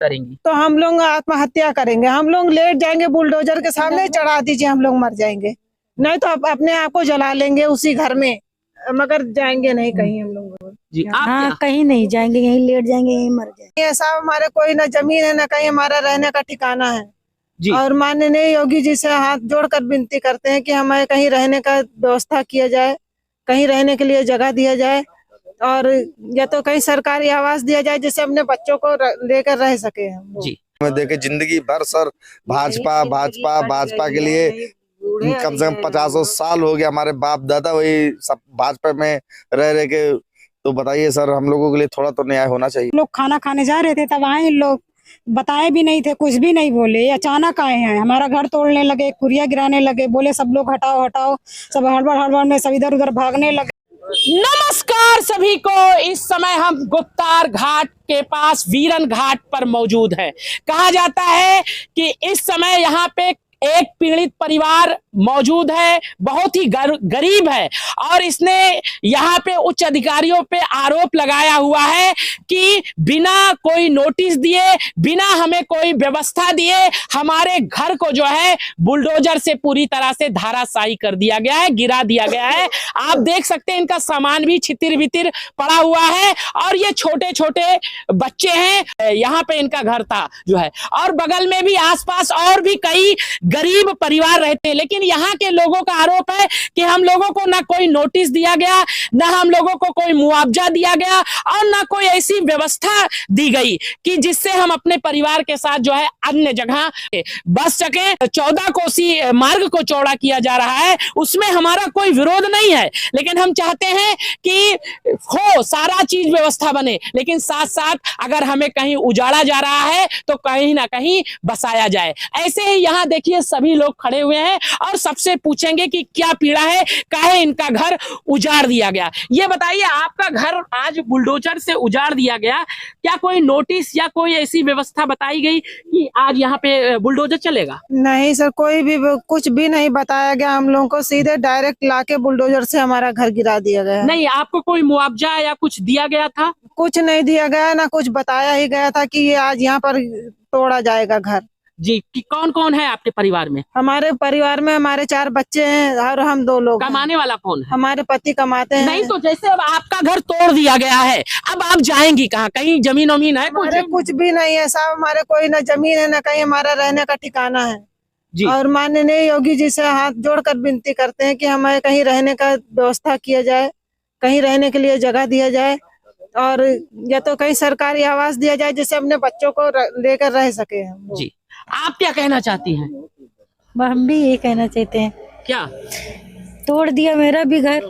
करेंगी? तो हम लोग आत्महत्या करेंगे, हम लोग लेट जाएंगे, बुलडोजर के सामने चढ़ा दीजिए, हम लोग मर जाएंगे। नहीं तो अपने आप को जला लेंगे उसी घर में, मगर जाएंगे नहीं कहीं हम लोग। जी आप हाँ, कहीं नहीं जाएंगे, यहीं लेट जाएंगे, यहीं मर जाएंगे। ऐसा हमारे कोई ना जमीन है ना कहीं हमारा रहने का ठिकाना है जी और माननीय योगी जी से हाथ जोड़कर विनती करते हैं कि हमें कहीं रहने का व्यवस्था किया जाए, कहीं रहने के लिए जगह दिया जाए और या तो कहीं सरकारी आवास दिया जाए जिससे अपने बच्चों को लेकर रह सके हम लोग। जी मैं देखे जिंदगी भर सर भाजपा भाजपा भाजपा के लिए कम से कम 50 साल हो गया, हमारे बाप दादा वही सब भाजपा में रह के। तो बताइए सर, हम लोगों के लिए थोड़ा तो न्याय होना चाहिए। लोग खाना खाने जा रहे थे तब आए लोग, बताए भी नहीं थे, कुछ भी नहीं बोले, अचानक आए हैं, हमारा घर तोड़ने लगे, कुरिया गिराने लगे, बोले सब लोग हटाओ हटाओ, सब हड़बड़ में सब इधर उधर भागने लगे। नमस्कार सभी को। इस समय हम गुप्तार घाट के पास वीरन घाट पर मौजूद हैं। कहा जाता है कि इस समय यहाँ पे एक पीड़ित परिवार मौजूद है, बहुत ही गरीब है और इसने यहाँ पे उच्च अधिकारियों पे आरोप लगाया हुआ है कि बिना कोई नोटिस दिए, बिना हमें कोई व्यवस्था दिए हमारे घर को जो है बुलडोजर से पूरी तरह से धराशायी कर दिया गया है, गिरा दिया गया है। आप देख सकते हैं इनका सामान भी छितिर बितिर पड़ा हुआ है और ये छोटे छोटे बच्चे हैं। यहाँ पे इनका घर था जो है और बगल में भी आसपास और भी कई गरीब परिवार रहते हैं, लेकिन यहाँ के लोगों का आरोप है कि हम लोगों को ना कोई नोटिस दिया गया, ना हम लोगों को कोई मुआवजा दिया गया और ना कोई ऐसी व्यवस्था दी गई कि जिससे हम अपने परिवार के साथ जो है अन्य जगह बस सके। 14 कोसी मार्ग को चौड़ा किया जा रहा है, उसमें हमारा कोई विरोध नहीं है, लेकिन हम चाहते हैं कि हो सारा चीज व्यवस्था बने, लेकिन साथ साथ अगर हमें कहीं उजाड़ा जा रहा है तो कहीं ना कहीं बसाया जाए। ऐसे ही यहाँ देखिए सभी लोग खड़े हुए हैं और सबसे पूछेंगे कि क्या पीड़ा है, काहे इनका घर उजाड़ दिया गया। ये बताइए, आपका घर आज बुलडोजर से उजाड़ दिया गया, क्या कोई नोटिस या कोई ऐसी व्यवस्था बताई गई कि आज यहाँ पे बुलडोजर चलेगा? नहीं सर, कोई भी कुछ भी नहीं बताया गया हम लोगों को, सीधे डायरेक्ट लाके बुलडोजर से हमारा घर गिरा दिया गया। नहीं, आपको कोई मुआवजा या कुछ दिया गया था? कुछ नहीं दिया गया, ना कुछ बताया ही गया था कि ये आज यहाँ पर तोड़ा जाएगा घर। जी, कि कौन कौन है आपके परिवार में? हमारे परिवार में हमारे 4 बच्चे हैं और हम 2 लोग। कमाने वाला कौन है? हमारे पति कमाते हैं। नहीं तो जैसे अब आपका घर तोड़ दिया गया है, अब आप जाएंगी कहाँ? कहीं जमीन वमीन है? कुछ भी नहीं है साहब, हमारे कोई ना जमीन है ना कहीं हमारा रहने का ठिकाना है जी। और माननीय योगी जी से हाथ जोड़कर विनती करते हैं कि हमें कहीं रहने का व्यवस्था किया जाए, कहीं रहने के लिए जगह दिया जाए और या तो कहीं सरकारी आवास दिया जाए जिससे अपने बच्चों को लेकर रह सके हम। जी, आप क्या कहना चाहती हैं? हम भी यही कहना चाहते हैं, क्या तोड़ दिया मेरा भी घर।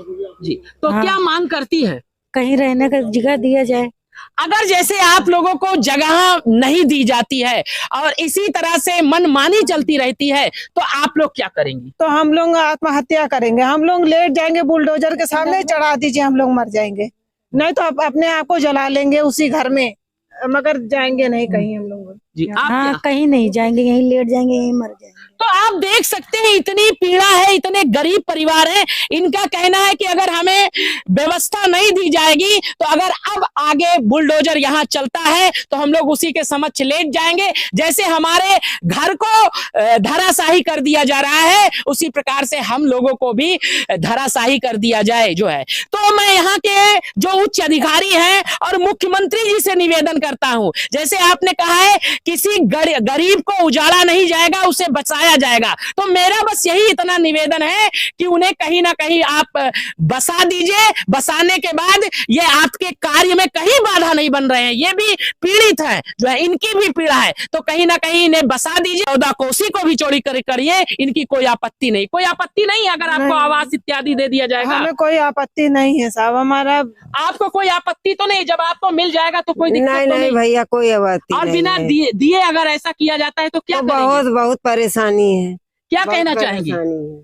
जी, तो हाँ। क्या मांग करती है? कहीं रहने का जगह दिया जाए। अगर जैसे आप लोगों को जगह नहीं दी जाती है और इसी तरह से मनमानी चलती रहती है तो आप लोग क्या करेंगी? तो हम लोग आत्महत्या करेंगे, हम लोग लेट जाएंगे, बुलडोजर के सामने चढ़ा दीजिए, हम लोग मर जाएंगे। नहीं तो अपने आप को जला लेंगे उसी घर में, मगर जाएंगे नहीं कहीं हम लोग। जी, आप हाँ, क्या? कहीं नहीं जाएंगे, यहीं लेट जाएंगे, यहीं मर जाएंगे। तो आप देख सकते हैं इतनी पीड़ा है, इतने गरीब परिवार हैं, इनका कहना है कि अगर हमें व्यवस्था नहीं दी जाएगी तो अगर अब आगे बुलडोजर यहाँ चलता है तो हम लोग उसी के समक्ष लेट जाएंगे। जैसे हमारे घर को धराशायी कर दिया जा रहा है उसी प्रकार से हम लोगों को भी धराशायी कर दिया जाए जो है। तो मैं यहाँ के जो उच्च अधिकारी हैं और मुख्यमंत्री जी से निवेदन करता हूँ, जैसे आपने कहा है किसी गरीब को उजाड़ा नहीं जाएगा, उसे बचाया जाएगा, तो मेरा बस यही इतना निवेदन है कि उन्हें कहीं ना कहीं आप बसा दीजिए। बसाने के बाद ये आपके कार्य में कहीं बाधा नहीं बन रहे हैं, ये भी पीड़ित है जो है, इनकी भी पीड़ा है, तो कहीं ना कहीं इन्हें बसा दीजिए। 14 कोसी को भी चोरी करिए, इनकी कोई आपत्ति नहीं। कोई आपत्ति नहीं अगर आपको आवास इत्यादि दे दिया जाएगा? हमें कोई आपत्ति नहीं है साहब, हमारा। आपको कोई आपत्ति तो नहीं? जब आपको मिल जाएगा तो कोई दिक्कत तो नहीं भैया, कोई आपत्ति और नहीं बिना दिए अगर ऐसा किया जाता है तो क्या तो बहुत परेशानी है। क्या कहना चाहेंगी?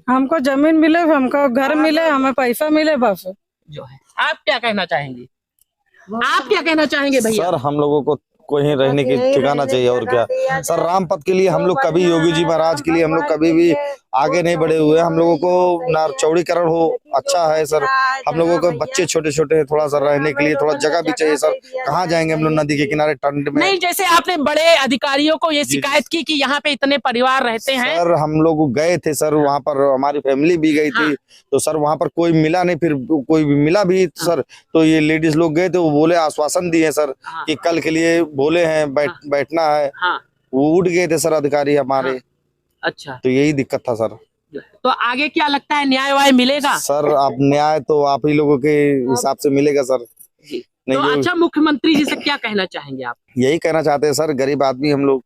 हमको जमीन मिले, हमको घर मिले, हमें पैसा मिले, बस जो है। आप क्या कहना चाहेंगे? आप क्या कहना चाहेंगे भैया? सर हम लोगों को कहीं रहने की ठिकाना चाहिए और क्या सर। रामपथ के लिए हम लोग कभी, योगी जी महाराज के लिए हम लोग कभी भी आगे नहीं बढ़े हुए। हम लोगों को ना चौड़ीकरण हो, अच्छा है सर। हम लोगों के बच्चे छोटे छोटे हैं, थोड़ा सा रहने के लिए थोड़ा जगह भी चाहिए सर। कहाँ जाएंगे हम लोग नदी के किनारे ठंड में? नहीं, जैसे आपने बड़े अधिकारियों को ये शिकायत की कि यहाँ पे इतने परिवार रहते हैं। सर हम लोग गए थे सर, वहाँ पर हमारी फैमिली भी गई थी। तो सर वहाँ पर कोई मिला नहीं, फिर कोई भी मिला भी सर तो ये लेडीज लोग गए थे, वो बोले आश्वासन दिए सर कि कल के लिए बोले हैं बैठना है। वो उठ गए थे सर अधिकारी हमारे। अच्छा, तो यही दिक्कत था सर। तो आगे क्या लगता है, न्याय वाय मिलेगा? सर आप न्याय तो आप ही लोगों के हिसाब से मिलेगा सर। जी। नहीं तो अच्छा, मुख्यमंत्री जी से क्या कहना चाहेंगे आप? यही कहना चाहते हैं सर, गरीब आदमी हम लोग,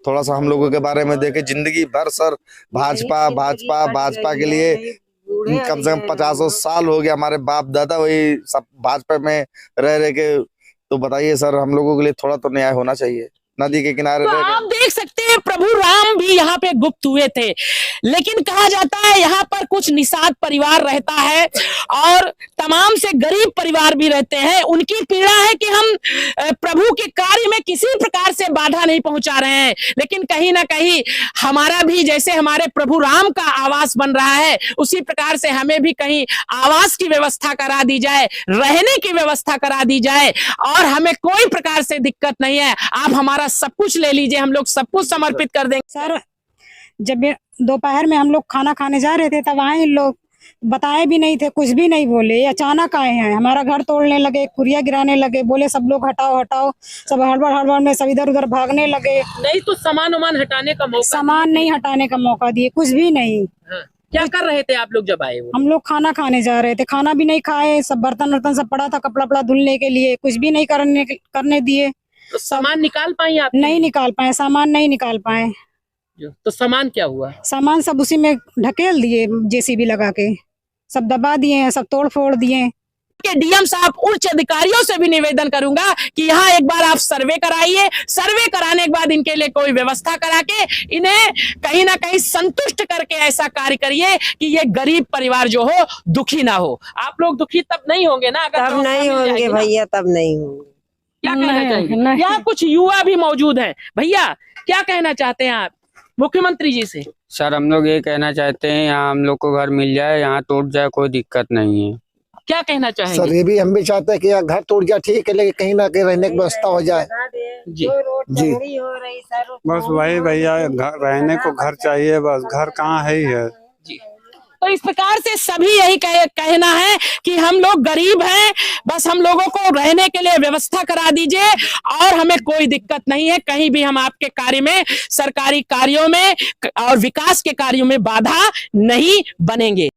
थोड़ा सा हम लोगों के बारे में देखे। जिंदगी भर सर भाजपा भाजपा भाजपा के लिए कम से कम 50 साल हो गया, हमारे बाप दादा वही सब भाजपा में रह के। तो बताइए सर, हम लोगों के लिए थोड़ा तो न्याय होना चाहिए। नदी के किनारे तो आप देख सकते हैं प्रभु राम भी यहाँ पे गुप्त हुए थे, लेकिन कहा जाता है यहाँ पर कुछ निषाद परिवार रहता है और तमाम से गरीब परिवार भी रहते हैं। उनकी पीड़ा है कि हम प्रभु के कार्य में किसी प्रकार से बाधा नहीं पहुंचा रहे हैं, लेकिन कहीं ना कहीं हमारा भी, जैसे हमारे प्रभु राम का आवास बन रहा है, उसी प्रकार से हमें भी कहीं आवास की व्यवस्था करा दी जाए, रहने की व्यवस्था करा दी जाए, और हमें कोई प्रकार से दिक्कत नहीं है। आप हमारा सब कुछ ले लीजिए, हम लोग सब कुछ समर्पित कर देंगे। सर जब दोपहर में हम लोग खाना खाने जा रहे थे तब आए इन लोग, बताए भी नहीं थे, कुछ भी नहीं बोले, अचानक आए हैं, हमारा घर तोड़ने लगे, कुरिया गिराने लगे, बोले सब लोग हटाओ हटाओ, सब हड़बड़ में सब इधर उधर भागने लगे। नहीं तो सामान वामान हटाने का मौका? सामान नहीं हटाने का मौका दिए, कुछ भी नहीं। क्या कर रहे थे आप लोग जब आए? हम लोग खाना खाने जा रहे थे, खाना भी नहीं खाए, सब बर्तन वर्तन सब पड़ा था कपड़ा वपड़ा धुलने के लिए, कुछ भी नहीं करने दिए। तो सामान निकाल पाई आप? नहीं निकाल पाए, सामान नहीं निकाल पाए। तो सामान क्या हुआ? सामान सब उसी में ढकेल दिए, जेसीबी लगा के सब दबा दिए हैं, सब तोड़ फोड़ दिए। के डीएम साहब, उच्च अधिकारियों से भी निवेदन करूंगा कि यहाँ एक बार आप सर्वे कराइए, सर्वे कराने के बाद इनके लिए कोई व्यवस्था करा के इन्हें कहीं ना कहीं संतुष्ट करके ऐसा कार्य करिए कि ये गरीब परिवार जो हो दुखी ना हो। आप लोग दुखी तब नहीं होंगे ना? अगर तब नहीं होंगे भैया, तब नहीं होंगे। क्या कहना चाहिए? यहाँ कुछ युवा भी मौजूद हैं। भैया क्या कहना चाहते हैं आप मुख्यमंत्री जी से? सर हम लोग ये कहना चाहते हैं, यहाँ हम लोग को घर मिल जाए, यहाँ टूट जाए, कोई दिक्कत नहीं है। क्या कहना चाहेंगे? सर ये भी हम भी चाहते हैं कि यहाँ घर टूट जाए, ठीक है, लेकिन कहीं ना कहीं रहने की व्यवस्था हो जाए। जी जी बस वही भैया, रहने को घर चाहिए, बस घर कहाँ है ही है। जी, तो इस प्रकार से सभी यही कहना है कि हम लोग गरीब हैं, बस हम लोगों को रहने के लिए व्यवस्था करा दीजिए और हमें कोई दिक्कत नहीं है। कहीं भी हम आपके कार्य में, सरकारी कार्यों में और विकास के कार्यों में बाधा नहीं बनेंगे।